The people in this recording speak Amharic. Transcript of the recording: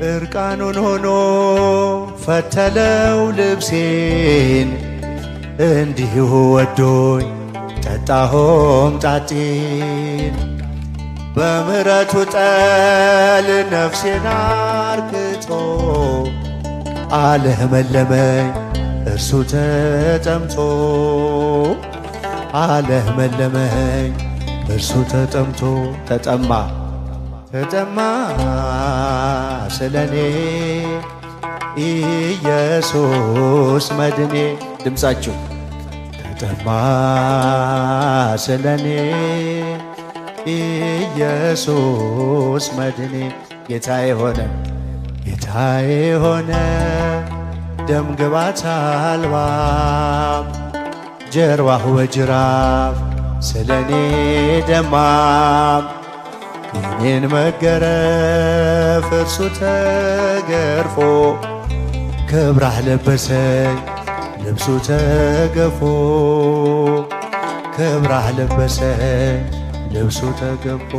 እርቃኑን ሆኖ ፈተለው ልብሴን እንዲሁ ወዶኝ ጠጣሁም ጣጤን በምሕረቱ ጠል ነፍሴን አርክቶ አለመለመኝ እርሱ ተጠምቶ አለመለመኝ እርሱ ተጠምቶ ተጠማ ስለኔ ኢየሱስ መድኔ ድምፃችሁ ተጠማ ስለኔ ኢየሱስ መድኔ ጌታዬ ሆነ ደም ግባት አልባ ጀርባሁ በጅራፍ ስለኔ ደማም የኔን መገረፍ እርሱ ተገርፎ ክብራህ ለበሰኝ ልብሱ ተገፎ ክብራህ ለበሰኝ ልብሱ ተገፎ